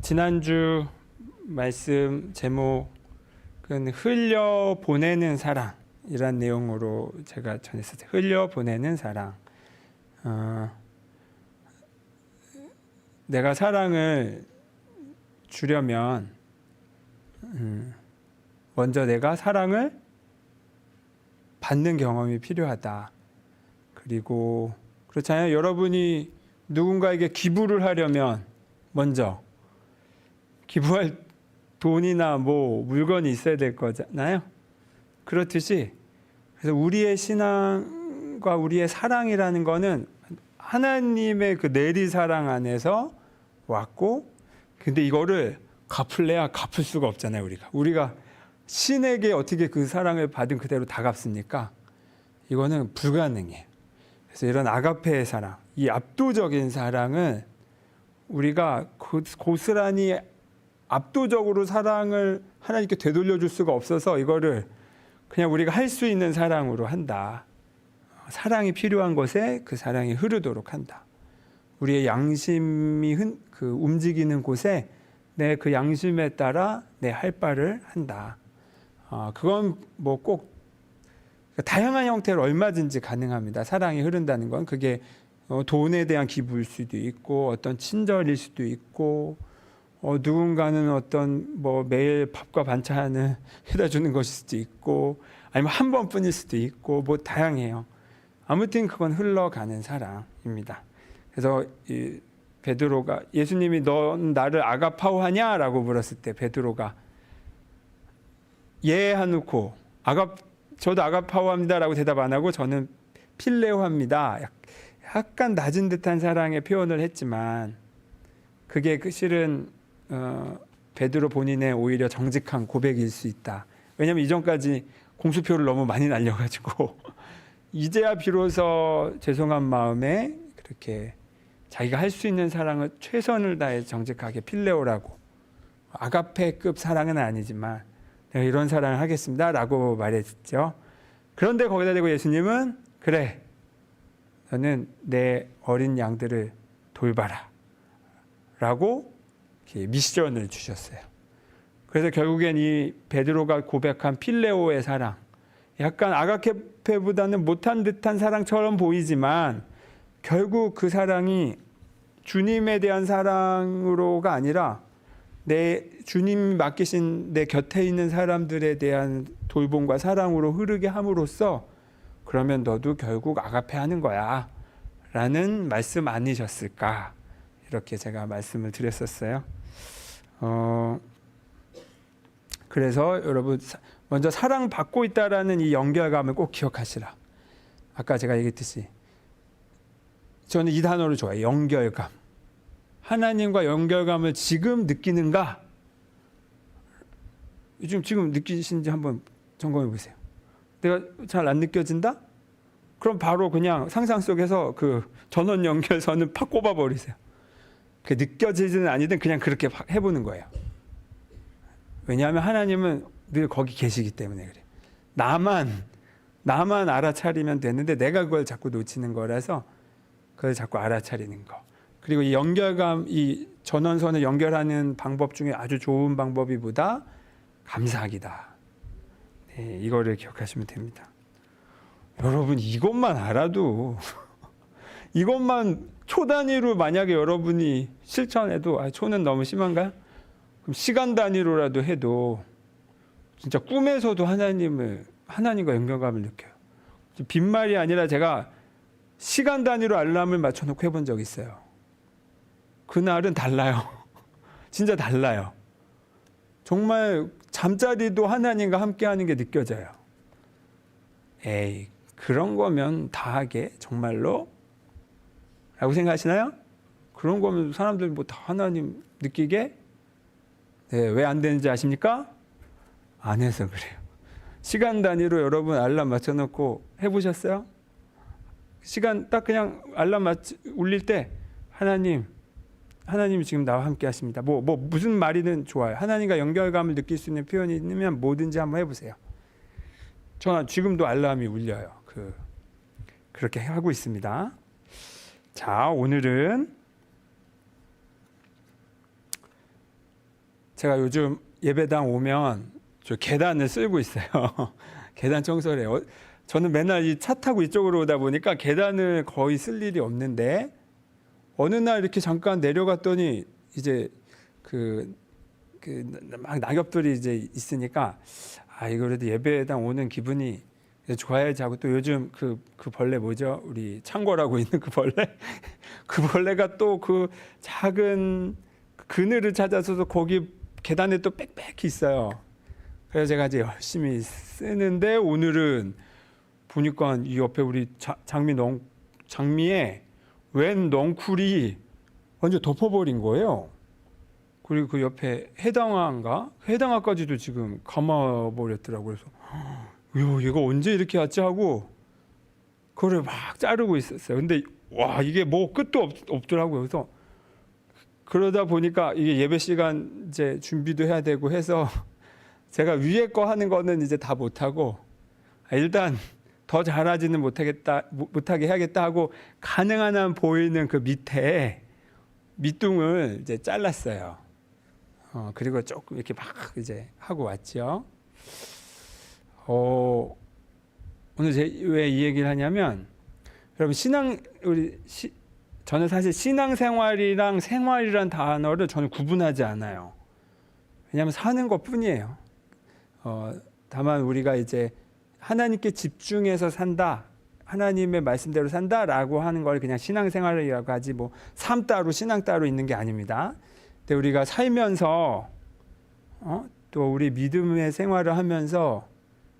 지난주 말씀 제목은 흘려보내는 사랑이란 내용으로 제가 전했었어요. 흘려보내는 사랑. 내가 사랑을 주려면 먼저 내가 사랑을 받는 경험이 필요하다. 그리고 그렇잖아요. 여러분이 누군가에게 기부를 하려면 먼저 기부할 돈이나 물건이 있어야 될 거잖아요. 그렇듯이 그래서 우리의 신앙과 우리의 사랑이라는 거는 하나님의 그 내리 사랑 안에서 왔고, 근데 이거를 갚을래야 갚을 수가 없잖아요. 우리가 신에게 어떻게 그 사랑을 받은 그대로 다 갚습니까? 이거는 불가능해요. 그래서 이런 아가페의 사랑, 이 압도적인 사랑은 우리가 고스란히 압도적으로 사랑을 하나님께 되돌려줄 수가 없어서 이거를 그냥 우리가 할 수 있는 사랑으로 한다. 사랑이 필요한 곳에 그 사랑이 흐르도록 한다. 우리의 양심이 움직이는 곳에 내 그 양심에 따라 내 할 바를 한다. 그건 꼭 다양한 형태로 얼마든지 가능합니다. 사랑이 흐른다는 건 그게 돈에 대한 기부일 수도 있고 어떤 친절일 수도 있고 누군가는 어떤 매일 밥과 반찬을 해다 주는 것일 수도 있고 아니면 한 번뿐일 수도 있고 다양해요. 아무튼 그건 흘러가는 사랑입니다. 그래서 베드로가 예수님이 넌 나를 아가파오하냐? 라고 물었을 때 베드로가 예 하놓고 저도 아가파오합니다 라고 대답 안 하고 저는 필레오합니다. 약간 낮은 듯한 사랑의 표현을 했지만 그게 실은 베드로 본인의 오히려 정직한 고백일 수 있다. 왜냐하면 이전까지 공수표를 너무 많이 날려가지고 이제야 비로소 죄송한 마음에 그렇게 자기가 할 수 있는 사랑을 최선을 다해 정직하게 필레오라고, 아가페급 사랑은 아니지만 내가 이런 사랑을 하겠습니다 라고 말했죠. 그런데 거기다 대고 예수님은 그래 너는 내 어린 양들을 돌봐라 라고 미션을 주셨어요. 그래서 결국엔 이 베드로가 고백한 필레오의 사랑, 약간 아가페보다는 못한 듯한 사랑처럼 보이지만 결국 그 사랑이 주님에 대한 사랑으로가 아니라 내 주님 맡기신 내 곁에 있는 사람들에 대한 돌봄과 사랑으로 흐르게 함으로써 그러면 너도 결국 아가페 하는 거야 라는 말씀 아니셨을까, 이렇게 제가 말씀을 드렸었어요. 그래서 여러분 먼저 사랑받고 있다라는 이 연결감을 꼭 기억하시라. 아까 제가 얘기했듯이 저는 이 단어를 좋아해요. 연결감. 하나님과 연결감을 지금 느끼는가? 지금 느끼신지 한번 점검해 보세요. 내가 잘 안 느껴진다? 그럼 바로 그냥 상상 속에서 그 전원 연결선을 팍 꼽아버리세요. 그 느껴지든 아니든 그냥 그렇게 해보는 거예요. 왜냐하면 하나님은 늘 거기 계시기 때문에 그래. 나만 알아차리면 되는데 내가 그걸 자꾸 놓치는 거라서 그걸 자꾸 알아차리는 거. 그리고 이 연결감, 이 전원선을 연결하는 방법 중에 아주 좋은 방법이 뭐다? 감사하기다. 네, 이거를 기억하시면 됩니다. 여러분 이것만 알아도 이것만 초 단위로 만약에 여러분이 실천해도 초는 너무 심한가요? 그럼 시간 단위로라도 해도 진짜 꿈에서도 하나님과 연결감을 느껴요. 빈말이 아니라 제가 시간 단위로 알람을 맞춰놓고 해본 적이 있어요. 그날은 달라요. 진짜 달라요. 정말 잠자리도 하나님과 함께하는 게 느껴져요. 에이, 그런 거면 다 하게 정말로? 라고 생각하시나요? 그런 거면 사람들 다 하나님 느끼게? 네, 왜 안 되는지 아십니까? 안 해서 그래요. 시간 단위로 여러분 알람 맞춰놓고 해보셨어요? 시간 딱 그냥 알람 울릴 때 하나님이 지금 나와 함께 하십니다. 무슨 말이든 좋아요. 하나님과 연결감을 느낄 수 있는 표현이 있으면 뭐든지 한번 해보세요. 저는 지금도 알람이 울려요. 그렇게 하고 있습니다. 자, 오늘은 제가 요즘 예배당 오면 저 계단을 쓸고 있어요. 계단 청소를 해요. 저는 맨날 이 차 타고 이쪽으로 오다 보니까 계단을 거의 쓸 일이 없는데 어느 날 이렇게 잠깐 내려갔더니 이제 막 낙엽들이 이제 있으니까 이거 그래도 예배당 오는 기분이 좋아야지 하고 또 요즘 그 벌레 뭐죠? 우리 창궐하고 있는 그 벌레? 그 벌레가 또 그 작은 그늘을 찾아서 거기 계단에 또 빽빽히 있어요. 그래서 제가 이제 열심히 쓰는데 오늘은 보니까 이 옆에 우리 장미에 웬 넝쿨이 완전 덮어버린 거예요. 그리고 그 옆에 해당화까지도 지금 감아버렸더라고요. 그래서 얘가 언제 이렇게 왔지 하고 그거를 막 자르고 있었어요. 근데 와 이게 뭐 끝도 없더라고요. 그래서 그러다 보니까 이게 예배 시간 이제 준비도 해야 되고 해서 제가 위에 거 하는 거는 이제 다 못하고 일단 더 잘하지는 못하게 해야겠다 하고 가능한 한 보이는 그 밑에 밑둥을 이제 잘랐어요. 그리고 조금 이렇게 막 이제 하고 왔죠. 오늘 왜 이 얘기를 하냐면 여러분 저는 사실 신앙생활이랑 생활이란 단어를 저는 구분하지 않아요. 왜냐하면 사는 것 뿐이에요. 다만 우리가 이제 하나님께 집중해서 산다, 하나님의 말씀대로 산다라고 하는 걸 그냥 신앙생활이라고 하지 뭐 삶 따로 신앙 따로 있는 게 아닙니다. 근데 우리가 살면서 또 우리 믿음의 생활을 하면서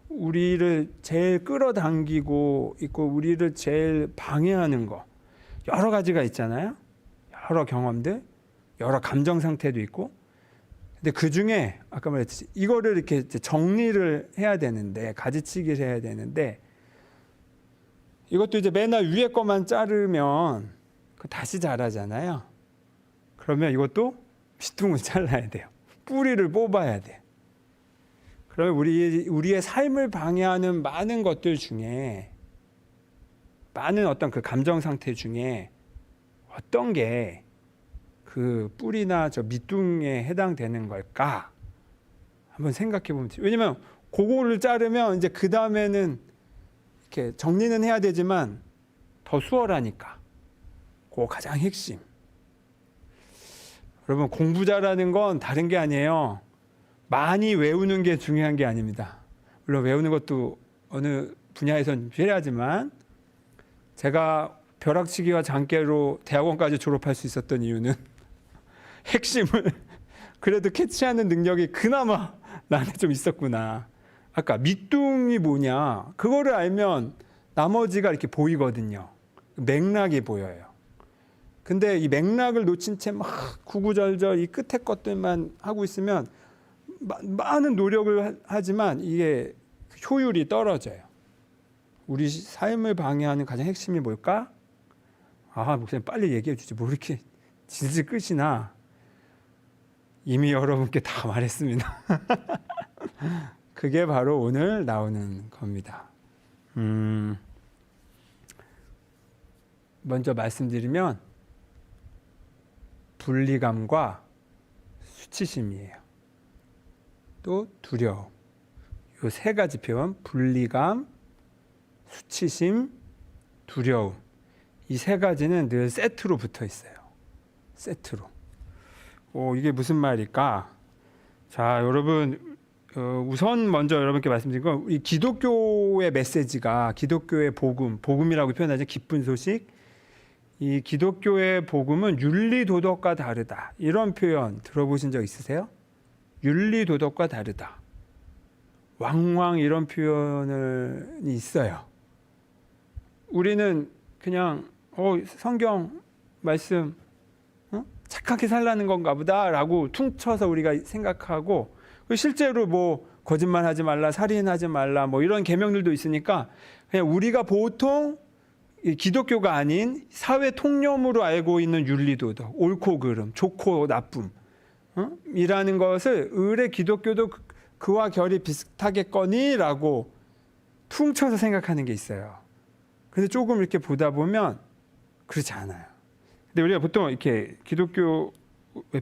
우리를 제일 끌어당기고 있고 우리를 제일 방해하는 거 여러 가지가 있잖아요. 여러 경험들, 여러 감정 상태도 있고. 근데 그 중에 아까 말했듯이 이거를 이렇게 정리를 해야 되는데 가지치기를 해야 되는데 이것도 이제 맨날 위에 것만 자르면 다시 자라잖아요. 그러면 이것도 밑둥을 잘라야 돼요. 뿌리를 뽑아야 돼요. 그러면 우리의 삶을 방해하는 많은 것들 중에 많은 어떤 그 감정 상태 중에 어떤 게 그 뿌리나 저 밑둥에 해당되는 걸까? 한번 생각해 보면 돼요. 왜냐면 그거를 자르면 이제 그 다음에는 이렇게 정리는 해야 되지만 더 수월하니까. 그거 가장 핵심. 여러분 공부 잘하는 건 다른 게 아니에요. 많이 외우는 게 중요한 게 아닙니다. 물론 외우는 것도 어느 분야에선 필요하지만 제가 벼락치기와 장깨로 대학원까지 졸업할 수 있었던 이유는 핵심을 그래도 캐치하는 능력이 그나마 나한테 좀 있었구나. 아까 밑둥이 뭐냐 그거를 알면 나머지가 이렇게 보이거든요. 맥락이 보여요. 근데 이 맥락을 놓친 채 막 구구절절 이 끝에 것들만 하고 있으면 많은 노력을 하지만 이게 효율이 떨어져요. 우리 삶을 방해하는 가장 핵심이 뭘까? 목사님 빨리 얘기해 주지. 뭐 이렇게 질질 끄시나. 이미 여러분께 다 말했습니다. 그게 바로 오늘 나오는 겁니다. 먼저 말씀드리면 분리감과 수치심이에요. 또 두려움. 이 세 가지 표현, 분리감, 수치심, 두려움. 이 세 가지는 늘 세트로 붙어 있어요. 세트로. 이게 무슨 말일까? 자, 여러분, 우선 먼저 여러분께 말씀드린 건 이 기독교의 메시지가 기독교의 복음이라고 표현하죠. 기쁜 소식. 이 기독교의 복음은 윤리 도덕과 다르다. 이런 표현 들어보신 적 있으세요? 윤리 도덕과 다르다. 왕왕 이런 표현이 있어요. 우리는 그냥 성경 말씀 착하게 살라는 건가 보다라고 퉁쳐서 우리가 생각하고 실제로 뭐 거짓말하지 말라, 살인하지 말라 뭐 이런 계명들도 있으니까 그냥 우리가 보통 기독교가 아닌 사회 통념으로 알고 있는 윤리도덕, 옳고 그름, 좋고 나쁨 이라는 것을 의뢰 기독교도 그와 결이 비슷하겠거니라고 퉁쳐서 생각하는 게 있어요. 근데 조금 이렇게 보다 보면 그렇지 않아요. 근데 우리가 보통 이렇게 기독교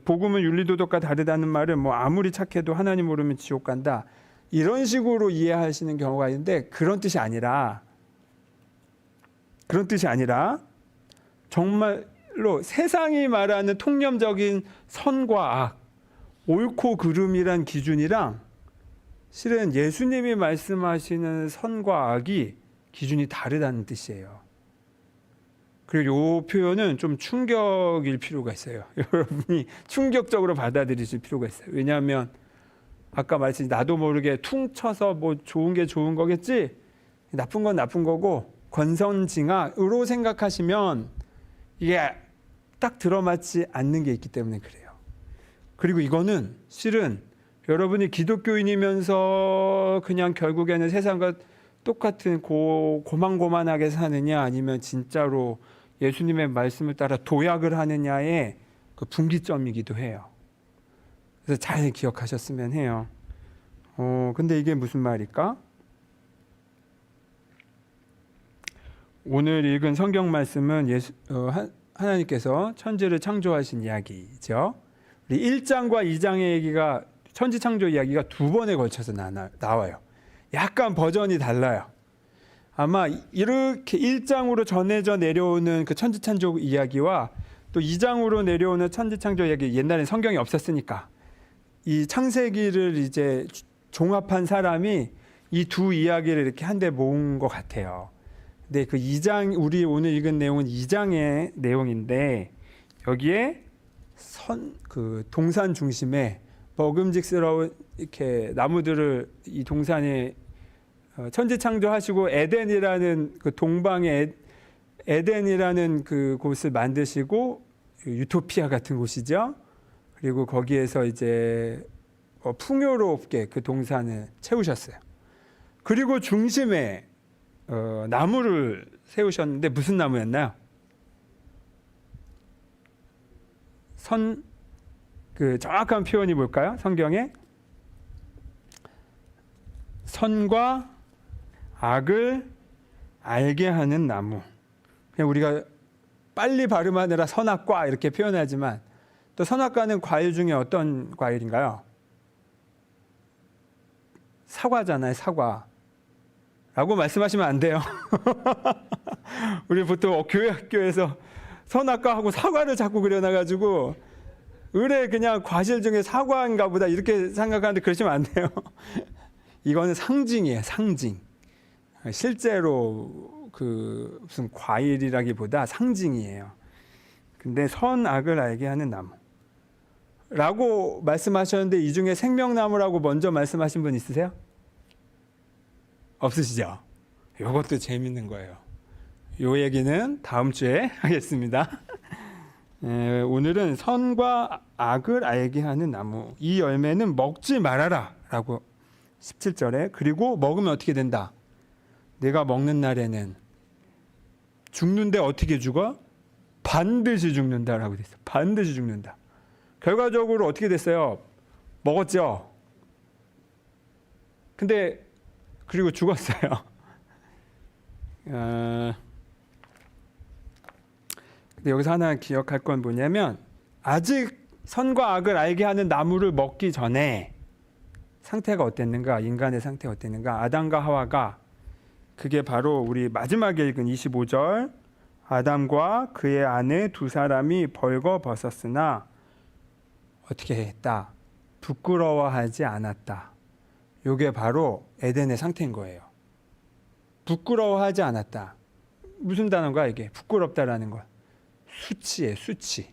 복음은 윤리도덕과 다르다는 말은 뭐 아무리 착해도 하나님 모르면 지옥 간다, 이런 식으로 이해하시는 경우가 있는데, 그런 뜻이 아니라 정말로 세상이 말하는 통념적인 선과 악, 옳고 그름이란 기준이랑 실은 예수님이 말씀하시는 선과 악이 기준이 다르다는 뜻이에요. 그리고 이 표현은 좀 충격일 필요가 있어요. 여러분이 충격적으로 받아들이실 필요가 있어요. 왜냐하면 아까 말했듯이 나도 모르게 퉁쳐서 뭐 좋은 게 좋은 거겠지, 나쁜 건 나쁜 거고 권선징악으로 생각하시면 이게 딱 들어맞지 않는 게 있기 때문에 그래요. 그리고 이거는 실은 여러분이 기독교인이면서 그냥 결국에는 세상과 똑같은 고만고만하게 사느냐, 아니면 진짜로 예수님의 말씀을 따라 도약을 하느냐의 그 분기점이기도 해요. 그래서 잘 기억하셨으면 해요. 근데 이게 무슨 말일까? 오늘 읽은 성경 말씀은 하나님께서 천지를 창조하신 이야기죠. 우리 1장과 2장의 얘기가, 천지 창조 이야기가 두 번에 걸쳐서 나와요. 약간 버전이 달라요. 아마 이렇게 1장으로 전해져 내려오는 그 천지 창조 이야기와 또 2장으로 내려오는 천지 창조 이야기, 옛날엔 성경이 없었으니까 이 창세기를 이제 종합한 사람이 이 두 이야기를 이렇게 한데 모은 것 같아요. 근데 그 2장, 우리 오늘 읽은 내용은 2장의 내용인데, 여기에 그 동산 중심에 먹음직스러운 이렇게 나무들을 이 동산에 천지 창조하시고 에덴이라는 그 동방의 에덴이라는 그 곳을 만드시고, 유토피아 같은 곳이죠. 그리고 거기에서 이제 풍요롭게 그 동산을 채우셨어요. 그리고 중심에 나무를 세우셨는데 무슨 나무였나요? 그 정확한 표현이 뭘까요? 성경에 선과 악을 알게 하는 나무. 그냥 우리가 빨리 발음하느라 선악과 이렇게 표현하지만, 또 선악과는 과일 중에 어떤 과일인가요? 사과잖아요, 사과. 라고 말씀하시면 안 돼요. 우리 보통 교회 학교에서 선악과하고 사과를 자꾸 그려놔가지고 의뢰 그냥 과실 중에 사과인가 보다 이렇게 생각하는데, 그러시면 안 돼요. 이거는 상징이에요, 상징. 실제로 그 무슨 과일이라기보다 상징이에요. 근데 선악을 알게 하는 나무라고 말씀하셨는데, 이 중에 생명나무라고 먼저 말씀하신 분 있으세요? 없으시죠? 이것도 재밌는 거예요. 이 얘기는 다음 주에 하겠습니다. 오늘은 선과 악을 알게 하는 나무, 이 열매는 먹지 말아라 라고 17절에, 그리고 먹으면 어떻게 된다? 내가 먹는 날에는 죽는데 어떻게 죽어? 반드시 죽는다라고 됐어요. 반드시 죽는다. 결과적으로 어떻게 됐어요? 먹었죠. 근데 그리고 죽었어요. 근데 여기서 하나 기억할 건 뭐냐면, 아직 선과 악을 알게 하는 나무를 먹기 전에 상태가 어땠는가, 인간의 상태가 어땠는가, 아담과 하와가, 그게 바로 우리 마지막에 읽은 25절, 아담과 그의 아내 두 사람이 벌거벗었으나 어떻게 했다? 부끄러워하지 않았다. 이게 바로 에덴의 상태인 거예요. 부끄러워하지 않았다. 무슨 단어인가 이게? 부끄럽다라는 거. 수치예요, 수치.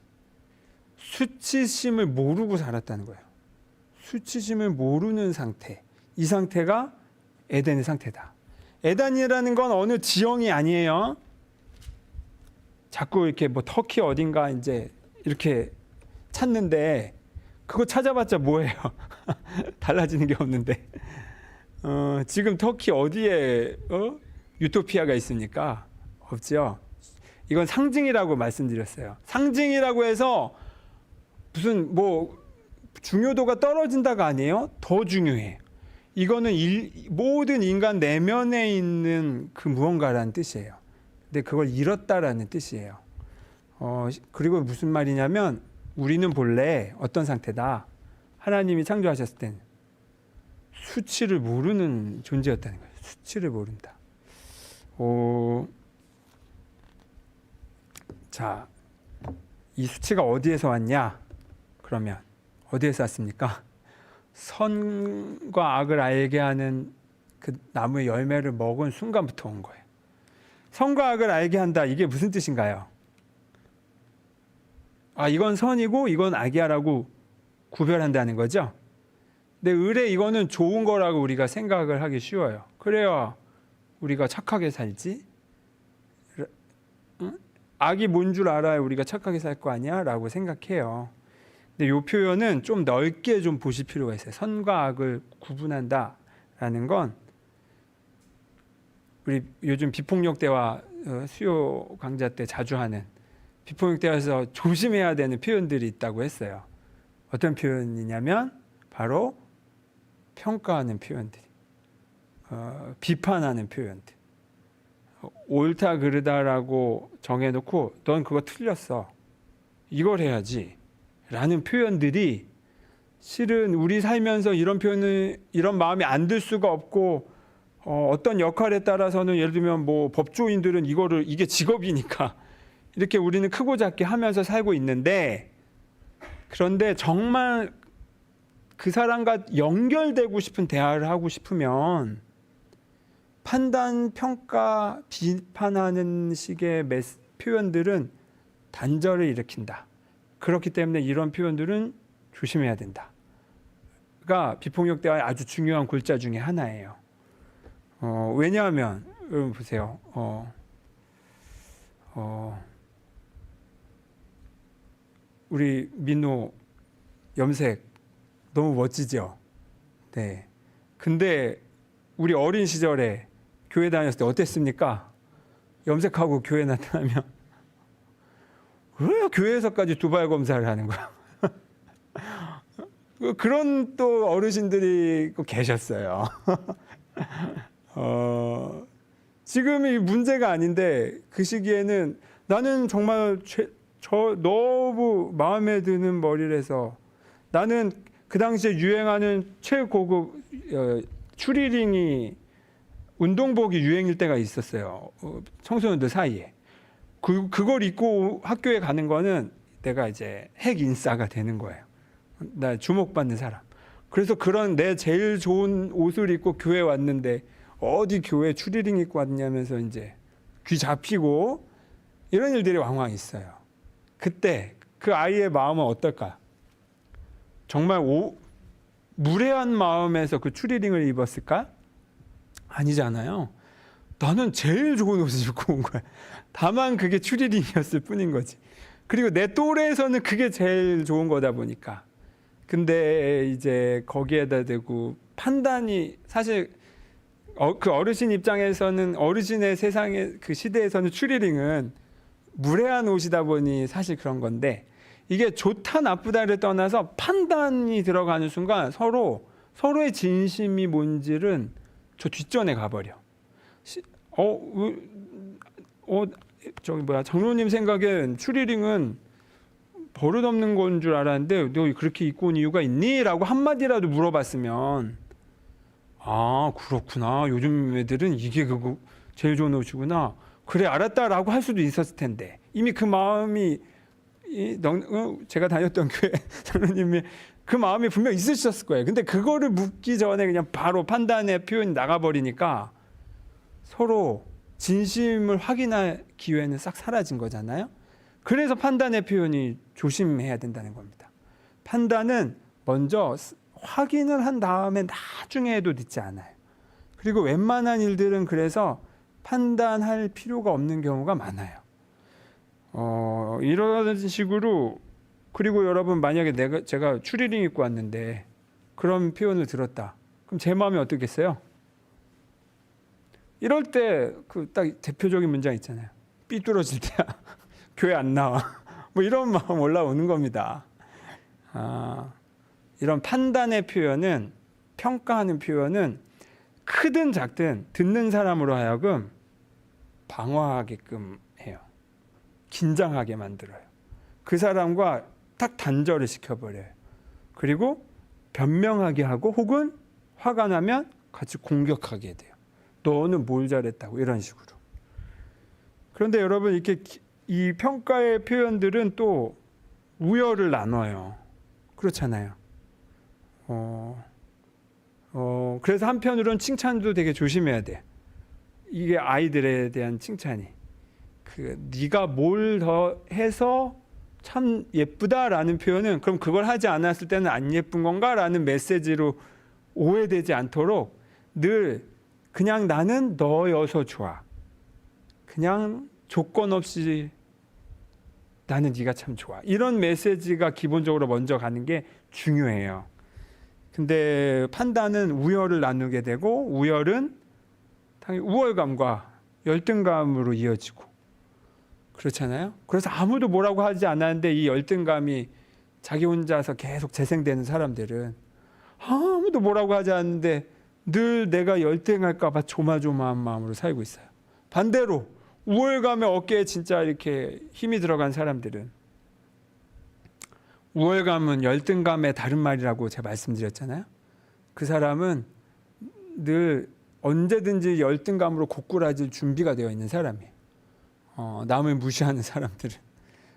수치심을 모르고 살았다는 거예요. 수치심을 모르는 상태. 이 상태가 에덴의 상태다. 에덴이라는 건 어느 지형이 아니에요. 자꾸 이렇게 뭐 터키 어딘가 이제 이렇게 찾는데, 그거 찾아봤자 뭐예요? 달라지는 게 없는데. 지금 터키 어디에 유토피아가 있습니까? 없죠. 이건 상징이라고 말씀드렸어요. 상징이라고 해서 무슨 뭐 중요도가 떨어진다가 아니에요. 더 중요해. 이거는 모든 인간 내면에 있는 그 무언가라는 뜻이에요. 근데 그걸 잃었다라는 뜻이에요. 그리고 무슨 말이냐면, 우리는 본래 어떤 상태다. 하나님이 창조하셨을 때는 수치를 모르는 존재였다는 거예요. 수치를 모른다. 자, 이 수치가 어디에서 왔냐? 그러면 어디에서 왔습니까? 선과 악을 알게 하는 그 나무의 열매를 먹은 순간부터 온 거예요. 선과 악을 알게 한다. 이게 무슨 뜻인가요? 이건 선이고 이건 악이야라고 구별한다는 거죠. 근데 의뢰 이거는 좋은 거라고 우리가 생각을 하기 쉬워요. 그래야 우리가 착하게 살지. 악이 뭔 줄 알아야 우리가 착하게 살 거 아니야? 라고 생각해요. 근데 이 표현은 좀 넓게 좀 보실 필요가 있어요. 선과 악을 구분한다라는 건 우리 요즘 비폭력 대화 수요 강좌 때 자주 하는 비폭력 대화에서 조심해야 되는 표현들이 있다고 했어요. 어떤 표현이냐면 바로 평가하는 표현들, 비판하는 표현들. 옳다 그르다라고 정해놓고 넌 그거 틀렸어. 이걸 해야지. 라는 표현들이 실은 우리 살면서 이런 표현을, 이런 마음이 안 들 수가 없고 어떤 역할에 따라서는 예를 들면 뭐 법조인들은 이게 직업이니까 이렇게 우리는 크고 작게 하면서 살고 있는데, 그런데 정말 그 사람과 연결되고 싶은 대화를 하고 싶으면 판단, 평가, 비판하는 식의 표현들은 단절을 일으킨다. 그렇기 때문에 이런 표현들은 조심해야 된다. 가 비폭력 대화의 아주 중요한 골자 중에 하나예요. 왜냐하면 여러분 보세요. 우리 민호 염색 너무 멋지죠? 네. 근데 우리 어린 시절에 교회 다녔을 때 어땠습니까? 염색하고 교회 나타나면 왜 교회에서까지 두발 검사를 하는 거야? 그런 또 어르신들이 계셨어요. 지금이 문제가 아닌데 그 시기에는 나는 정말 너무 마음에 드는 머리를 해서 나는 그 당시에 유행하는 최고급 추리링이 운동복이 유행일 때가 있었어요. 청소년들 사이에. 그걸 입고 학교에 가는 거는 내가 이제 핵 인싸가 되는 거예요. 나 주목받는 사람. 그래서 그런 내 제일 좋은 옷을 입고 교회 왔는데 어디 교회 추리링 입고 왔냐면서 이제 귀 잡히고 이런 일들이 왕왕 있어요. 그때 그 아이의 마음은 어떨까? 정말 무례한 마음에서 그 추리링을 입었을까? 아니잖아요. 나는 제일 좋은 옷을 입고 온 거야. 다만 그게 추리링이었을 뿐인 거지. 그리고 내 또래에서는 그게 제일 좋은 거다 보니까. 근데 이제 거기에다 대고 판단이 사실 그 어르신 입장에서는 어르신의 세상에 그 시대에서는 추리링은 무례한 옷이다 보니 사실 그런 건데, 이게 좋다 나쁘다를 떠나서 판단이 들어가는 순간 서로의 진심이 뭔지는 저 뒷전에 가버려. 장로님 생각엔 추리링은 버릇없는 건 줄 알았는데 너 그렇게 입고 온 이유가 있니? 라고 한마디라도 물어봤으면 그렇구나. 요즘 애들은 이게 그거 제일 좋은 옷이구나. 그래 알았다라고 할 수도 있었을 텐데 이미 그 마음이 제가 다녔던 교회 장로님이 그 마음이 분명 있으셨을 거예요. 근데 그거를 묻기 전에 그냥 바로 판단의 표현이 나가버리니까 서로 진심을 확인할 기회는 싹 사라진 거잖아요. 그래서 판단의 표현이 조심해야 된다는 겁니다. 판단은 먼저 확인을 한 다음에 나중에 해도 늦지 않아요. 그리고 웬만한 일들은 그래서 판단할 필요가 없는 경우가 많아요. 이런 식으로. 그리고 여러분 만약에 제가 추리링 입고 왔는데 그런 표현을 들었다. 그럼 제 마음이 어떻겠어요? 이럴 때 그 딱 대표적인 문장 있잖아요. 삐뚤어질 때야. 교회 안 나와. 뭐 이런 마음 올라오는 겁니다. 이런 판단의 표현은, 평가하는 표현은 크든 작든 듣는 사람으로 하여금 방어하게끔 해요. 긴장하게 만들어요. 그 사람과 탁 단절을 시켜버려요. 그리고 변명하게 하고 혹은 화가 나면 같이 공격하게 돼요. 너는 뭘 잘했다고 이런 식으로. 그런데 여러분 이렇게 이 평가의 표현들은 또 우열을 나눠요. 그렇잖아요. 그래서 한편으로는 칭찬도 되게 조심해야 돼. 이게 아이들에 대한 칭찬이. 네가 뭘 더 해서 참 예쁘다라는 표현은 그럼 그걸 하지 않았을 때는 안 예쁜 건가라는 메시지로 오해되지 않도록 늘 그냥 나는 너여서 좋아. 그냥 조건 없이 나는 네가 참 좋아. 이런 메시지가 기본적으로 먼저 가는 게 중요해요. 근데 판단은 우열을 나누게 되고 우열은 당연히 우월감과 열등감으로 이어지고 그렇잖아요. 그래서 아무도 뭐라고 하지 않았는데 이 열등감이 자기 혼자서 계속 재생되는 사람들은 아무도 뭐라고 하지 않는데 늘 내가 열등할까 봐 조마조마한 마음으로 살고 있어요. 반대로 우월감의 어깨에 진짜 이렇게 힘이 들어간 사람들은 우월감은 열등감의 다른 말이라고 제가 말씀드렸잖아요. 그 사람은 늘 언제든지 열등감으로 고꾸라질 준비가 되어 있는 사람이에요. 남을 무시하는 사람들은.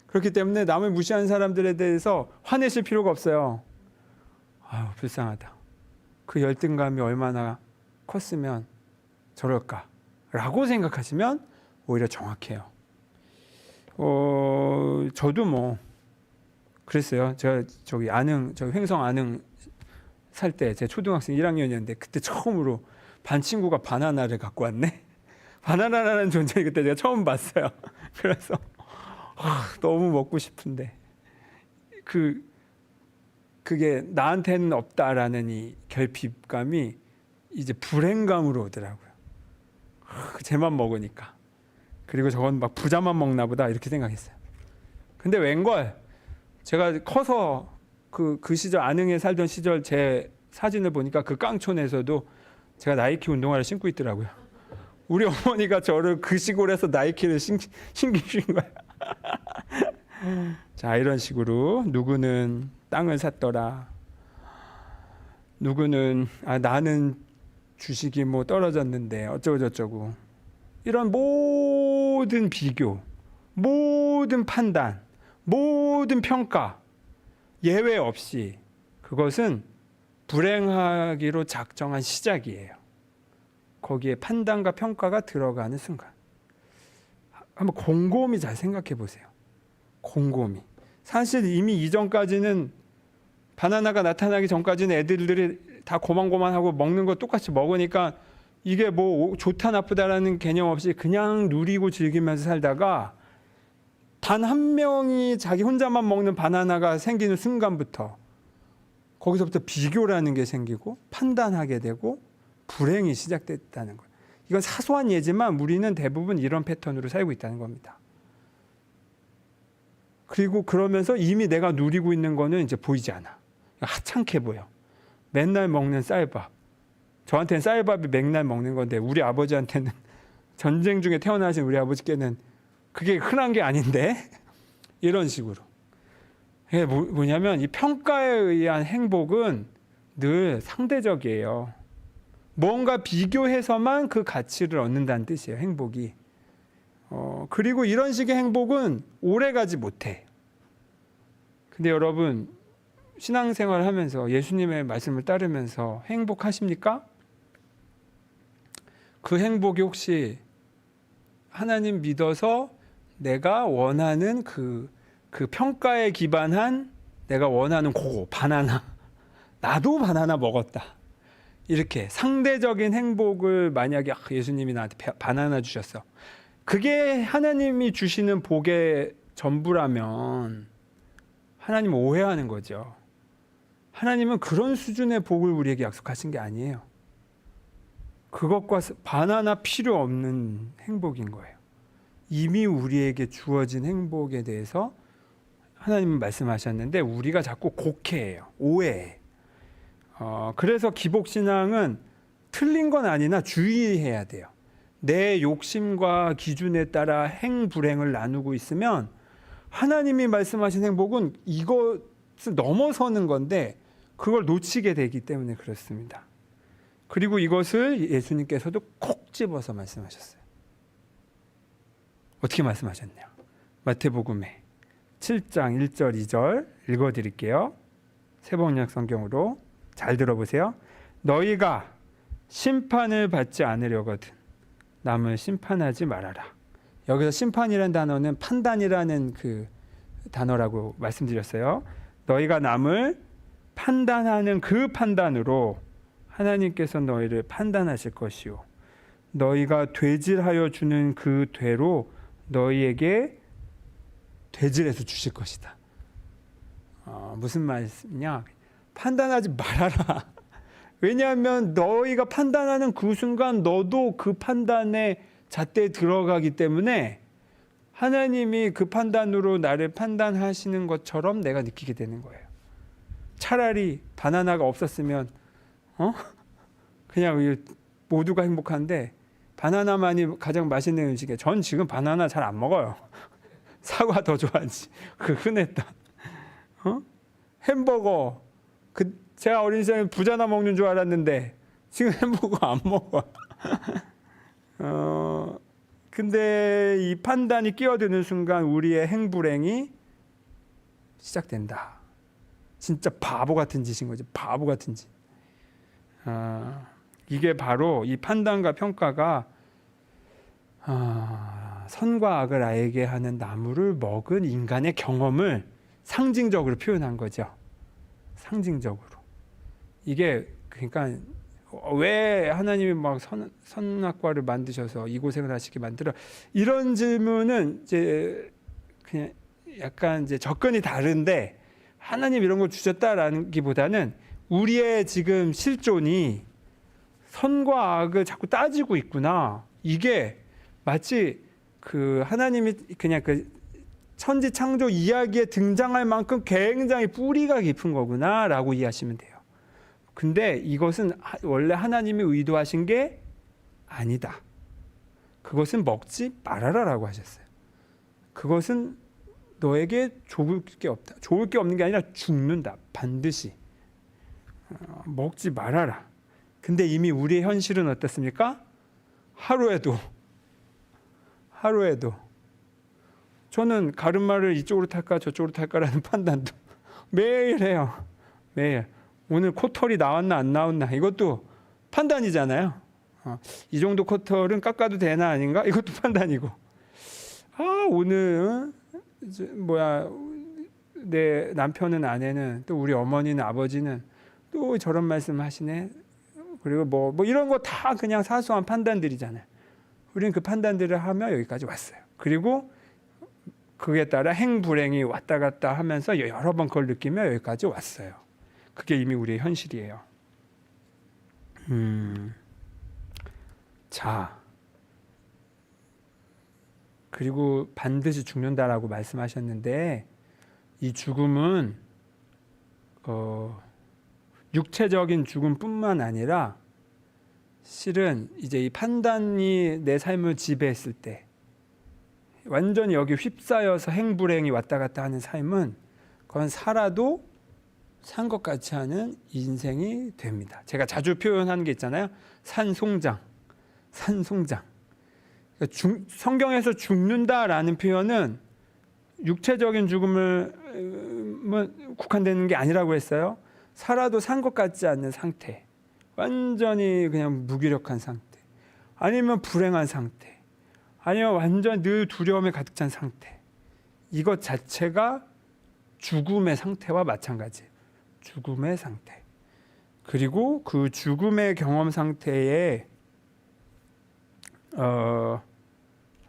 그렇기 때문에 남을 무시하는 사람들에 대해서 화내실 필요가 없어요. 아유, 불쌍하다. 그 열등감이 얼마나 컸으면 저럴까 라고 생각하시면 오히려 정확해요. 저도 뭐 그랬어요. 제가 저기 횡성 안흥 살 때 제 초등학생 1학년이었는데 그때 처음으로 반 친구가 바나나를 갖고 왔네. 바나나라는 존재를 그때 제가 처음 봤어요. 그래서 너무 먹고 싶은데 그게 나한테는 없다라는 이 결핍감이 이제 불행감으로 오더라고요. 쟤만 먹으니까. 그리고 저건 막 부자만 먹나 보다 이렇게 생각했어요. 근데 웬걸 제가 커서 그 시절 안흥에 살던 시절 제 사진을 보니까 그 깡촌에서도 제가 나이키 운동화를 신고 있더라고요. 우리 어머니가 저를 그 시골에서 나이키를 신기신 거예요. 자, 이런 식으로 누구는 땅을 샀더라. 누구는 나는 주식이 뭐 떨어졌는데 어쩌고 저쩌고. 이런 모든 비교, 모든 판단, 모든 평가 예외 없이 그것은 불행하기로 작정한 시작이에요. 거기에 판단과 평가가 들어가는 순간. 한번 곰곰이 잘 생각해 보세요. 곰곰이. 사실 이미 이전까지는 바나나가 나타나기 전까지는 애들이 다 고만고만하고 먹는 거 똑같이 먹으니까 이게 뭐 좋다 나쁘다라는 개념 없이 그냥 누리고 즐기면서 살다가 단 한 명이 자기 혼자만 먹는 바나나가 생기는 순간부터 거기서부터 비교라는 게 생기고 판단하게 되고 불행이 시작됐다는 거예요. 이건 사소한 예지만 우리는 대부분 이런 패턴으로 살고 있다는 겁니다. 그리고 그러면서 이미 내가 누리고 있는 거는 이제 보이지 않아. 하찮게 보여. 맨날 먹는 쌀밥. 저한테는 쌀밥이 맥날 먹는 건데 우리 아버지한테는 전쟁 중에 태어나신 우리 아버지께는 그게 흔한 게 아닌데 이런 식으로. 이게 뭐냐면 이 평가에 의한 행복은 늘 상대적이에요. 뭔가 비교해서만 그 가치를 얻는다는 뜻이에요. 행복이. 그리고 이런 식의 행복은 오래가지 못해. 근데 여러분 신앙생활을 하면서 예수님의 말씀을 따르면서 행복하십니까? 그 행복이 혹시 하나님 믿어서 내가 원하는 그 평가에 기반한 내가 원하는 그거 바나나 나도 바나나 먹었다 이렇게 상대적인 행복을 만약에 예수님이 나한테 바나나 주셨어 그게 하나님이 주시는 복의 전부라면 하나님은 오해하는 거죠. 하나님은 그런 수준의 복을 우리에게 약속하신 게 아니에요. 그것과 바나나 필요 없는 행복인 거예요. 이미 우리에게 주어진 행복에 대해서 하나님은 말씀하셨는데 우리가 자꾸 곡해해요. 오해해. 그래서 기복신앙은 틀린 건 아니나 주의해야 돼요. 내 욕심과 기준에 따라 행불행을 나누고 있으면 하나님이 말씀하신 행복은 이것을 넘어서는 건데 그걸 놓치게 되기 때문에 그렇습니다. 그리고 이것을 예수님께서도 콕 집어서 말씀하셨어요. 어떻게 말씀하셨냐? 마태복음에 7장 1절 2절 읽어드릴게요. 새번역 성경으로 잘 들어보세요. 너희가 심판을 받지 않으려거든 남을 심판하지 말아라. 여기서 심판이라는 단어는 판단이라는 그 단어라고 말씀드렸어요. 너희가 남을 판단하는 그 판단으로 하나님께서 너희를 판단하실 것이요 너희가 되질하여 주는 그 되로 너희에게 되질해서 주실 것이다. 무슨 말이냐? 판단하지 말아라. 왜냐하면 너희가 판단하는 그 순간 너도 그 판단의 잣대에 들어가기 때문에 하나님이 그 판단으로 나를 판단하시는 것처럼 내가 느끼게 되는 거예요. 차라리 바나나가 없었으면 그냥 모두가 행복한데 바나나만이 가장 맛있는 음식이에요. 전 지금 바나나 잘 안 먹어요. 사과 더 좋아하지. 그 흔했다. 햄버거. 제가 어린 시절에 부자나 먹는 줄 알았는데 지금 햄버거 안 먹어. 근데 이 판단이 끼어드는 순간 우리의 행불행이 시작된다. 진짜 바보 같은 짓인 거지. 바보 같은 짓. 이게 바로 이 판단과 평가가 선과 악을 알게 하는 나무를 먹은 인간의 경험을 상징적으로 표현한 거죠. 상징적으로. 이게 그러니까 왜 하나님이 막 선악과를 만드셔서 이 고생을 하시게 만들어? 이런 질문은 이제 그냥 약간 이제 접근이 다른데 하나님 이런 걸 주셨다라는 기보다는 우리의 지금 실존이 선과 악을 자꾸 따지고 있구나. 이게 마치 그 하나님이 그냥 그 천지 창조 이야기에 등장할 만큼 굉장히 뿌리가 깊은 거구나라고 이해하시면 돼요. 근데 이것은 원래 하나님이 의도하신 게 아니다. 그것은 먹지 말아라라고 하셨어요. 그것은 너에게 좋을 게 없다. 좋을 게 없는 게 아니라 죽는다. 반드시. 먹지 말아라. 근데 이미 우리의 현실은 어떻습니까? 하루에도 저는 가르마를 이쪽으로 탈까 저쪽으로 탈까라는 판단도 매일 해요. 매일. 오늘 코털이 나왔나 안 나왔나 이것도 판단이잖아요. 이 정도 코털은 깎아도 되나 아닌가 이것도 판단이고. 오늘 내 남편은 아내는 또 우리 어머니는 아버지는 또 저런 말씀 하시네. 그리고 뭐 이런 거 다 그냥 사소한 판단들이잖아요. 우리는 그 판단들을 하며 여기까지 왔어요. 그리고 그에 따라 행불행이 왔다 갔다 하면서 여러 번 그걸 느끼며 여기까지 왔어요. 그게 이미 우리의 현실이에요. 자, 그리고 반드시 죽는다라고 말씀하셨는데 이 죽음은 육체적인 죽음뿐만 아니라 실은 이제 이 판단이 내 삶을 지배했을 때 완전히 여기 휩싸여서 행불행이 왔다 갔다 하는 삶은 그건 살아도 산 것 같이 하는 인생이 됩니다. 제가 자주 표현하는 게 있잖아요. 산송장. 그러니까 성경에서 죽는다라는 표현은 육체적인 죽음을 국한되는 게 아니라고 했어요. 살아도 산 것 같지 않는 상태. 완전히 그냥 무기력한 상태. 아니면 불행한 상태. 아니면 완전 늘 두려움에 가득 찬 상태. 이것 자체가 죽음의 상태와 마찬가지예요. 죽음의 상태. 그리고 그 죽음의 경험 상태에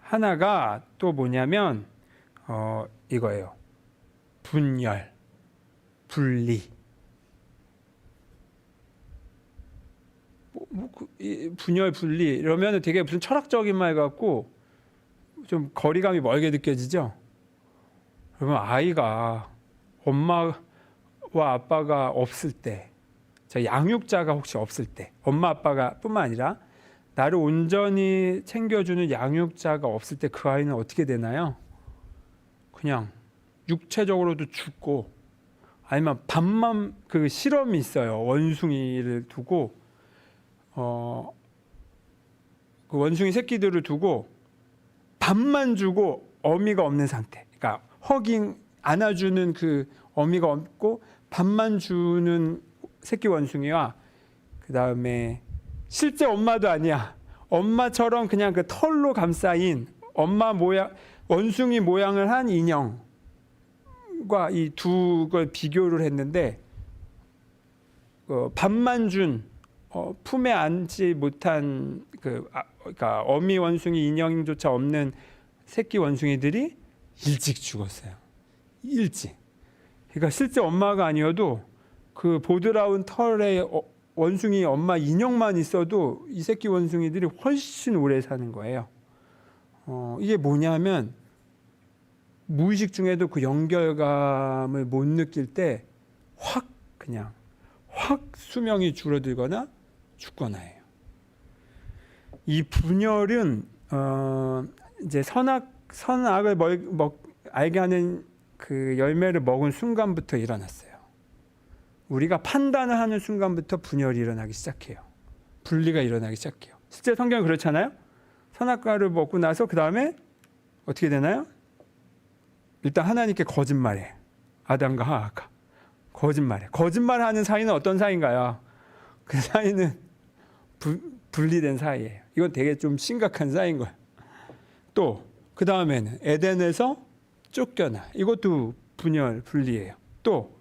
하나가 또 뭐냐면 이거예요. 분열, 분리. 분열, 분리 이러면 되게 무슨 철학적인 말 같고 좀 거리감이 멀게 느껴지죠. 그러면 아이가 엄마와 아빠가 없을 때, 양육자가 혹시 없을 때, 엄마 아빠가 뿐만 아니라 나를 온전히 챙겨주는 양육자가 없을 때 그 아이는 어떻게 되나요? 그냥 육체적으로도 죽고, 아니면 밥만, 그 실험이 있어요. 원숭이를 두고 그 원숭이 새끼들을 두고 밥만 주고 어미가 없는 상태. 그러니까 허깅 안아주는 그 어미가 없고 밥만 주는 새끼 원숭이와, 그 다음에 실제 엄마도 아니야. 엄마처럼 그냥 그 털로 감싸인 엄마 모양, 원숭이 모양을 한 인형과 이 두 걸 비교를 했는데, 밥만 준 품에 안지 못한 그러니까 어미 원숭이 인형조차 없는 새끼 원숭이들이 일찍 죽었어요. 일찍. 그러니까 실제 엄마가 아니어도 그 보드라운 털에 원숭이 엄마 인형만 있어도 이 새끼 원숭이들이 훨씬 오래 사는 거예요. 이게 뭐냐면, 무의식 중에도 그 연결감을 못 느낄 때 확 수명이 줄어들거나 죽거나 해요. 이 분열은 이제 선악을 알게 하는 그 열매를 먹은 순간부터 일어났어요. 우리가 판단을 하는 순간부터 분열이 일어나기 시작해요. 분리가 일어나기 시작해요. 실제 성경은 그렇잖아요. 선악과를 먹고 나서 그 다음에 어떻게 되나요? 일단 하나님께 거짓말해. 아담과 하와가 거짓말해. 거짓말하는 사이는 어떤 사이인가요? 그 사이는 분리된 사이예요. 이건 되게 좀 심각한 사이인 거예요. 또 그 다음에는 에덴에서 쫓겨나. 이것도 분리예요. 또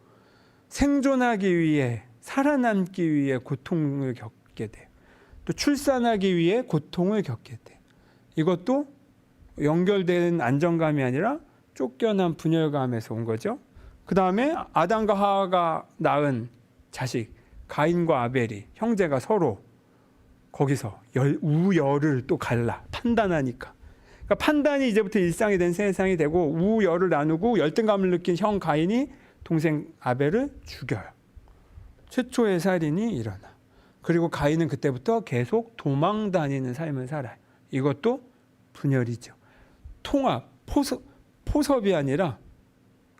생존하기 위해, 살아남기 위해 고통을 겪게 돼요. 또 출산하기 위해 고통을 겪게 돼요. 이것도 연결된 안정감이 아니라 쫓겨난 분열감에서 온 거죠. 그 다음에 아담과 하와가 낳은 자식 가인과 아벨이, 형제가 서로 거기서 우열을 또 갈라. 판단하니까. 그러니까 판단이 이제부터 일상이 된 세상이 되고, 우열을 나누고 열등감을 느낀 형 가인이 동생 아벨을 죽여요. 최초의 살인이 일어나. 그리고 가인은 그때부터 계속 도망 다니는 삶을 살아요. 이것도 분열이죠. 통합, 포섭이 아니라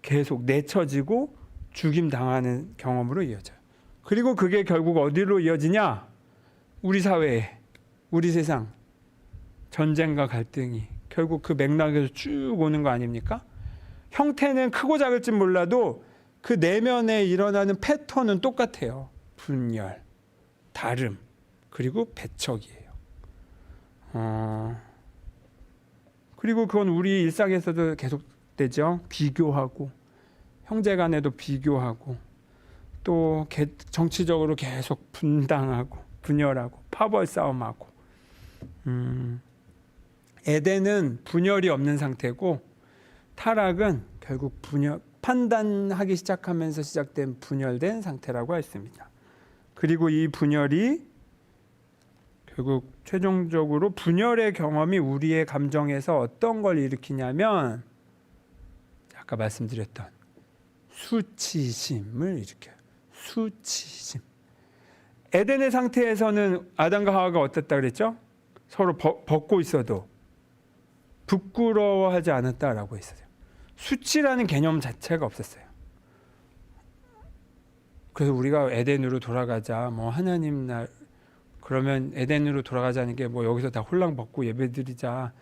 계속 내쳐지고 죽임 당하는 경험으로 이어져요. 그리고 그게 결국 어디로 이어지냐? 우리 사회에, 우리 세상, 전쟁과 갈등이 결국 그 맥락에서 쭉 오는 거 아닙니까? 형태는 크고 작을지 몰라도 그 내면에 일어나는 패턴은 똑같아요. 분열, 다름, 그리고 배척이에요. 그리고 그건 우리 일상에서도 계속되죠. 비교하고, 형제 간에도 비교하고, 또 정치적으로 계속 분당하고, 분열하고, 파벌 싸움하고. 에덴은 분열이 없는 상태고, 타락은 결국 판단하기 시작하면서 시작된 분열된 상태라고 했습니다. 그리고 이 분열이 결국 최종적으로, 분열의 경험이 우리의 감정에서 어떤 걸 일으키냐면, 아까 말씀드렸던 수치심을 일으켜요. 수치심. 에덴의 상태에서는 아담과 하와가 어땠다 그랬죠? 서로 벗고 있어도 부끄러워하지 않았다라고 했어요. 수치라는 개념 자체가 없었어요. 그래서 우리가 에덴으로 돌아가자, 뭐 하나님 날, 그러면 에덴으로 돌아가자는 게 뭐 여기서 다 홀랑 벗고 예배드리자,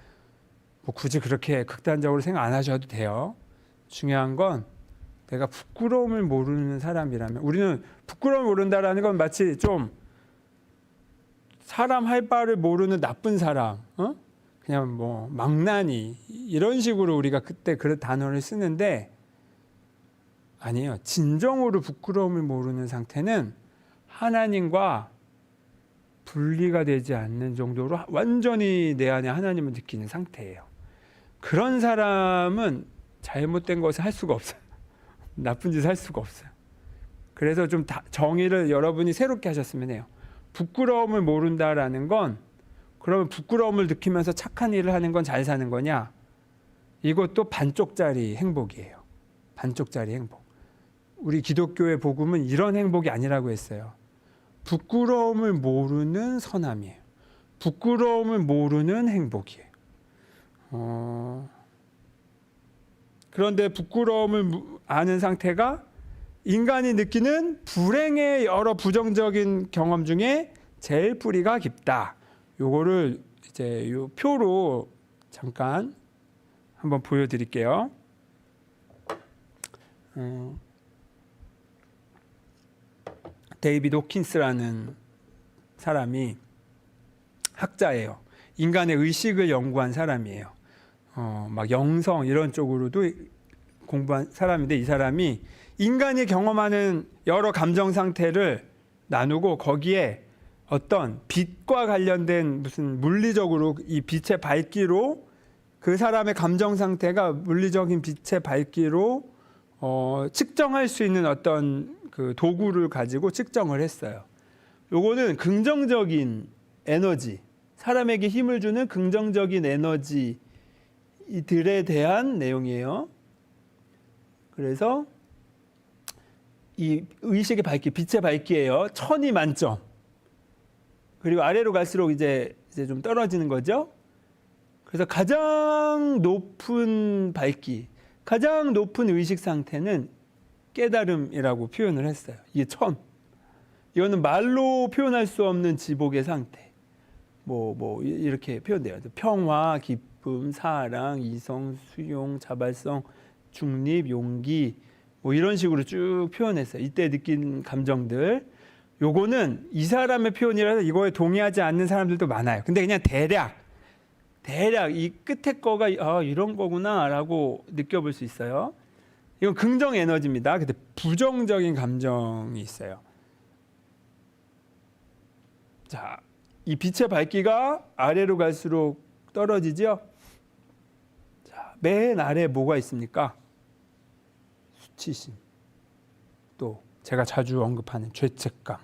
뭐 굳이 그렇게 극단적으로 생각 안 하셔도 돼요. 중요한 건 내가 부끄러움을 모르는 사람이라면, 우리는 부끄러움을 모른다라는 건 마치 좀 사람 할 바를 모르는 나쁜 사람, 그냥 뭐 망나니, 이런 식으로 우리가 그때 그런 단어를 쓰는데, 아니에요. 진정으로 부끄러움을 모르는 상태는 하나님과 분리가 되지 않는 정도로 완전히 내 안에 하나님을 느끼는 상태예요. 그런 사람은 잘못된 것을 할 수가 없어요. 나쁜 짓을 할 수가 없어요. 그래서 좀 정의를 여러분이 새롭게 하셨으면 해요. 부끄러움을 모른다라는 건, 그러면 부끄러움을 느끼면서 착한 일을 하는 건 잘 사는 거냐? 이것도 반쪽짜리 행복이에요. 반쪽짜리 행복. 우리 기독교의 복음은 이런 행복이 아니라고 했어요. 부끄러움을 모르는 선함이에요. 부끄러움을 모르는 행복이에요. 그런데 부끄러움을 아는 상태가 인간이 느끼는 불행의 여러 부정적인 경험 중에 제일 뿌리가 깊다. 요거를 이제 요 표로 잠깐 한번 보여드릴게요. 데이비드 호킨스라는 사람이 학자예요. 인간의 의식을 연구한 사람이에요. 막 영성 이런 쪽으로도 공부한 사람인데, 이 사람이 인간이 경험하는 여러 감정 상태를 나누고 거기에 어떤 빛과 관련된 무슨 물리적으로 이 빛의 밝기로 그 사람의 감정 상태가 물리적인 빛의 밝기로 측정할 수 있는 어떤 그 도구를 가지고 측정을 했어요. 요거는 긍정적인 에너지, 사람에게 힘을 주는 긍정적인 에너지들에 대한 내용이에요. 그래서 이 의식의 밝기, 빛의 밝기예요. 1000이 만점. 그리고 아래로 갈수록 이제 좀 떨어지는 거죠. 그래서 가장 높은 밝기, 가장 높은 의식 상태는 깨달음이라고 표현을 했어요. 이게 1000. 이거는 말로 표현할 수 없는 지복의 상태. 뭐 이렇게 표현돼요. 평화, 기쁨, 사랑, 이성, 수용, 자발성, 중립, 용기, 뭐 이런 식으로 쭉 표현했어요. 이때 느낀 감정들. 요거는 이 사람의 표현이라서 이거에 동의하지 않는 사람들도 많아요. 근데 그냥 대략 이 끝에 거가 이런 거구나라고 느껴볼 수 있어요. 이건 긍정 에너지입니다. 근데 부정적인 감정이 있어요. 자, 이 빛의 밝기가 아래로 갈수록 떨어지죠? 자, 맨 아래에 뭐가 있습니까? 수치심. 또 제가 자주 언급하는 죄책감.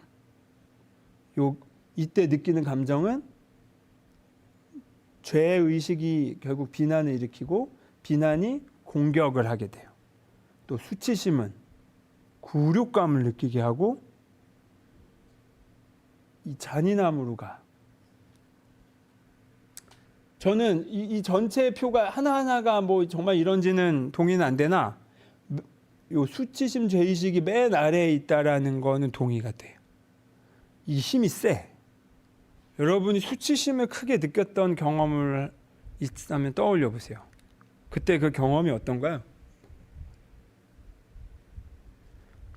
이때 느끼는 감정은 죄의식이 결국 비난을 일으키고 비난이 공격을 하게 돼요. 또 수치심은 굴욕감을 느끼게 하고 이 잔인함으로 가. 저는 이 전체 표가 하나하나가 뭐 정말 이런지는 동의는 안 되나, 요 수치심 죄의식이 맨 아래에 있다라는 거는 동의가 돼요. 이 힘이 세. 여러분이 수치심을 크게 느꼈던 경험을 있다면 떠올려 보세요. 그때 그 경험이 어떤가요?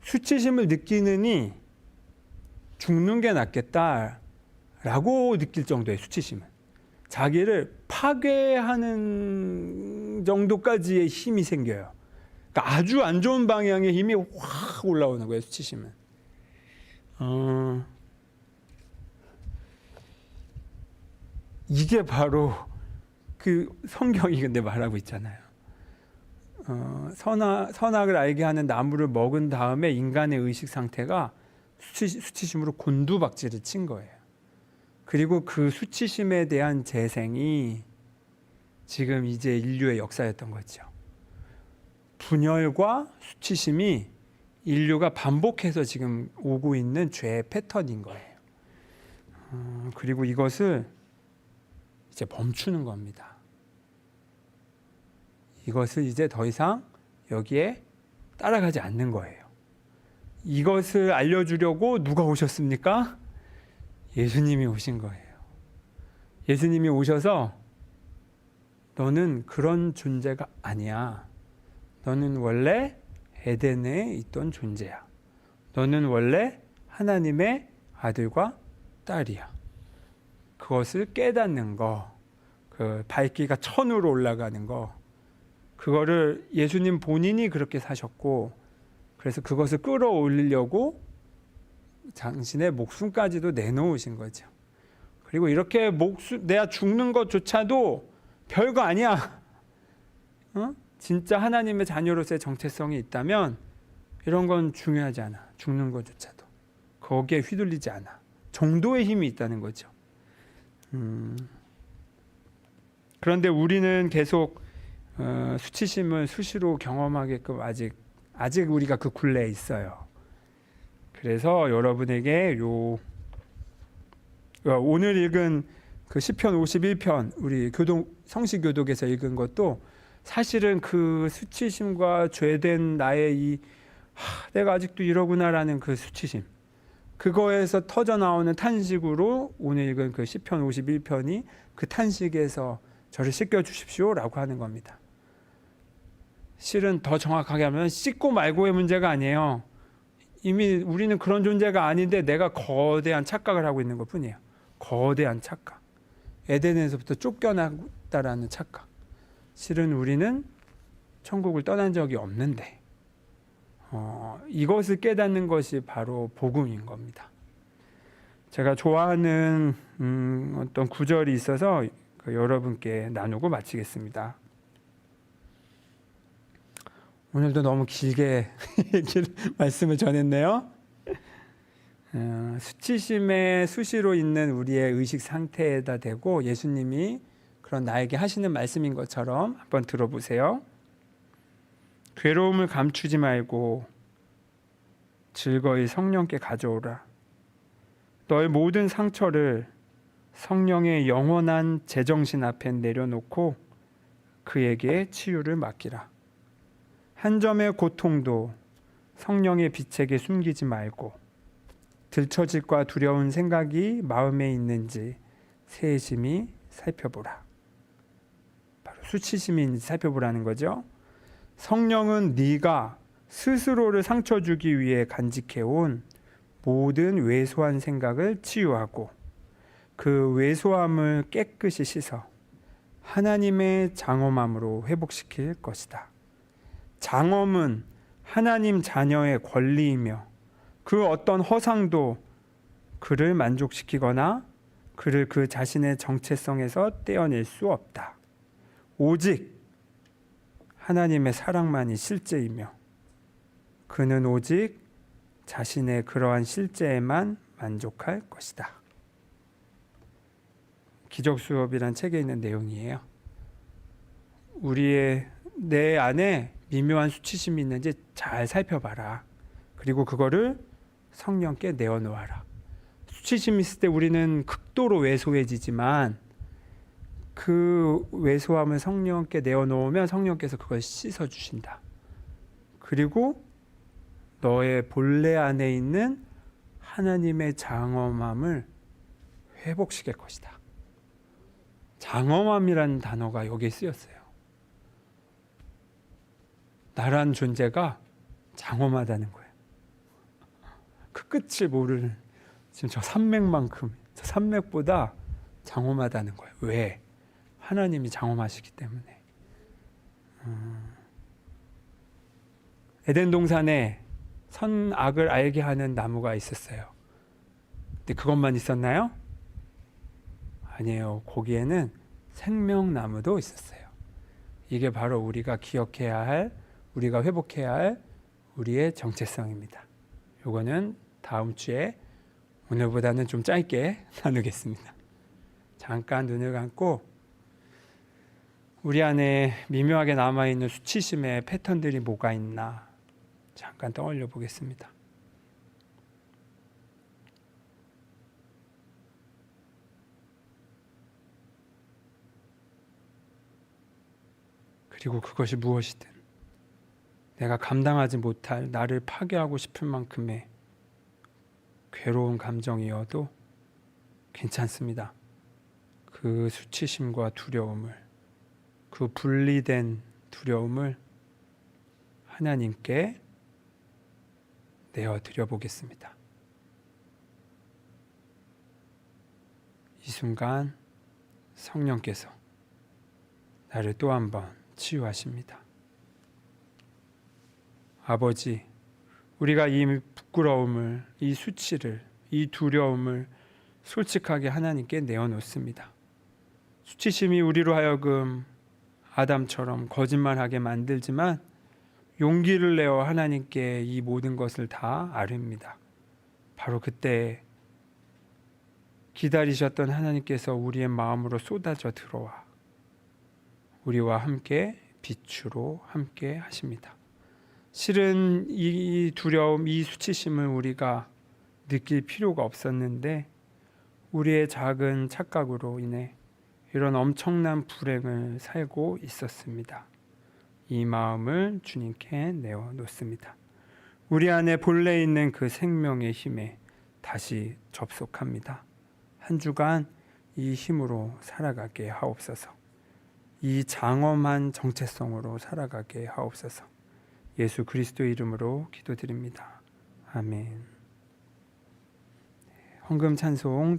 수치심을 느끼느니 죽는 게 낫겠다라고 느낄 정도의 수치심은, 자기를 파괴하는 정도까지의 힘이 생겨요. 그러니까 아주 안 좋은 방향의 힘이 확 올라오는 거예요, 수치심은. 이게 바로 그 성경이 근데 말하고 있잖아요. 선악을 알게 하는 나무를 먹은 다음에 인간의 의식 상태가 수치심으로 곤두박질을 친 거예요. 그리고 그 수치심에 대한 재생이 지금 이제 인류의 역사였던 거죠. 분열과 수치심이 인류가 반복해서 지금 오고 있는 죄의 패턴인 거예요. 그리고 이것을 이제 멈추는 겁니다. 이것을 이제 더 이상 여기에 따라가지 않는 거예요. 이것을 알려주려고 누가 오셨습니까? 예수님이 오신 거예요. 예수님이 오셔서 너는 그런 존재가 아니야. 너는 원래 에덴에 있던 존재야. 너는 원래 하나님의 아들과 딸이야. 그것을 깨닫는 거, 그 밝기가 1000으로 올라가는 거, 그거를 예수님 본인이 그렇게 사셨고, 그래서 그것을 끌어올리려고 당신의 목숨까지도 내놓으신 거죠. 그리고 이렇게 내가 죽는 것조차도 별거 아니야. 진짜 하나님의 자녀로서의 정체성이 있다면 이런 건 중요하지 않아. 죽는 것조차도 거기에 휘둘리지 않아. 정도의 힘이 있다는 거죠. 그런데 우리는 계속 수치심을 수시로 경험하게끔 아직 우리가 그 굴레에 있어요. 그래서 여러분에게 오늘 읽은 그 시편 51편 우리 성시교독에서 읽은 것도 사실은 그 수치심과 죄된 나의 내가 아직도 이러구나라는 그 수치심, 그거에서 터져 나오는 탄식으로 오늘 읽은 그 시편 51편이 그 탄식에서 저를 씻겨 주십시오라고 하는 겁니다. 실은 더 정확하게 하면 씻고 말고의 문제가 아니에요. 이미 우리는 그런 존재가 아닌데 내가 거대한 착각을 하고 있는 것뿐이에요. 거대한 착각. 에덴에서부터 쫓겨났다라는 착각. 실은 우리는 천국을 떠난 적이 없는데 이것을 깨닫는 것이 바로 복음인 겁니다. 제가 좋아하는 어떤 구절이 있어서 여러분께 나누고 마치겠습니다. 오늘도 너무 길게 말씀을 전했네요. 수치심의 수시로 있는 우리의 의식 상태에다 대고 예수님이 그런 나에게 하시는 말씀인 것처럼 한번 들어보세요. 괴로움을 감추지 말고 즐거이 성령께 가져오라. 너의 모든 상처를 성령의 영원한 제정신 앞에 내려놓고 그에게 치유를 맡기라. 한 점의 고통도 성령의 빛에게 숨기지 말고 들처질과 두려운 생각이 마음에 있는지 세심히 살펴보라. 바로 수치심이 있는지 살펴보라는 거죠. 성령은 네가 스스로를 상처 주기 위해 간직해온 모든 왜소한 생각을 치유하고 그 왜소함을 깨끗이 씻어 하나님의 장엄함으로 회복시킬 것이다. 장엄은 하나님 자녀의 권리이며 그 어떤 허상도 그를 만족시키거나 그를 그 자신의 정체성에서 떼어낼 수 없다. 오직 하나님의 사랑만이 실제이며 그는 오직 자신의 그러한 실제에만 만족할 것이다. 기적수업이란 책에 있는 내용이에요. 내 안에 미묘한 수치심이 있는지 잘 살펴봐라. 그리고 그거를 성령께 내어놓아라. 수치심이 있을 때 우리는 극도로 왜소해지지만 그 왜소함을 성령께 내어놓으면 성령께서 그걸 씻어주신다. 그리고 너의 본래 안에 있는 하나님의 장엄함을 회복시킬 것이다. 장엄함이라는 단어가 여기에 쓰였어요. 나란 존재가 장엄하다는 거예요. 그 끝을 모르는 지금 저 산맥만큼, 저 산맥보다 장엄하다는 거예요. 왜? 하나님이 장엄하시기 때문에. 에덴 동산에 선악을 알게 하는 나무가 있었어요. 근데 그것만 있었나요? 아니에요. 거기에는 생명나무도 있었어요. 이게 바로 우리가 기억해야 할, 우리가 회복해야 할 우리의 정체성입니다. 요거는 다음 주에 오늘보다는 좀 짧게 나누겠습니다. 잠깐 눈을 감고 우리 안에 미묘하게 남아있는 수치심의 패턴들이 뭐가 있나 잠깐 떠올려 보겠습니다. 그리고 그것이 무엇이든 내가 감당하지 못할 나를 파괴하고 싶을 만큼의 괴로운 감정이어도 괜찮습니다. 그 수치심과 두려움을, 그 분리된 두려움을 하나님께 내어드려 보겠습니다. 이 순간 성령께서 나를 또 한 번 치유하십니다. 아버지, 우리가 이 부끄러움을, 이 수치를, 이 두려움을 솔직하게 하나님께 내어놓습니다. 수치심이 우리로 하여금 아담처럼 거짓말하게 만들지만 용기를 내어 하나님께 이 모든 것을 다 아뢰입니다. 바로 그때 기다리셨던 하나님께서 우리의 마음으로 쏟아져 들어와 우리와 함께 빛으로 함께 하십니다. 실은 이 두려움, 이 수치심을 우리가 느낄 필요가 없었는데 우리의 작은 착각으로 인해 이런 엄청난 불행을 살고 있었습니다. 이 마음을 주님께 내어놓습니다. 우리 안에 본래 있는 그 생명의 힘에 다시 접속합니다. 한 주간 이 힘으로 살아가게 하옵소서. 이 장엄한 정체성으로 살아가게 하옵소서. 예수 그리스도의 이름으로 기도드립니다. 아멘. 헌금 찬송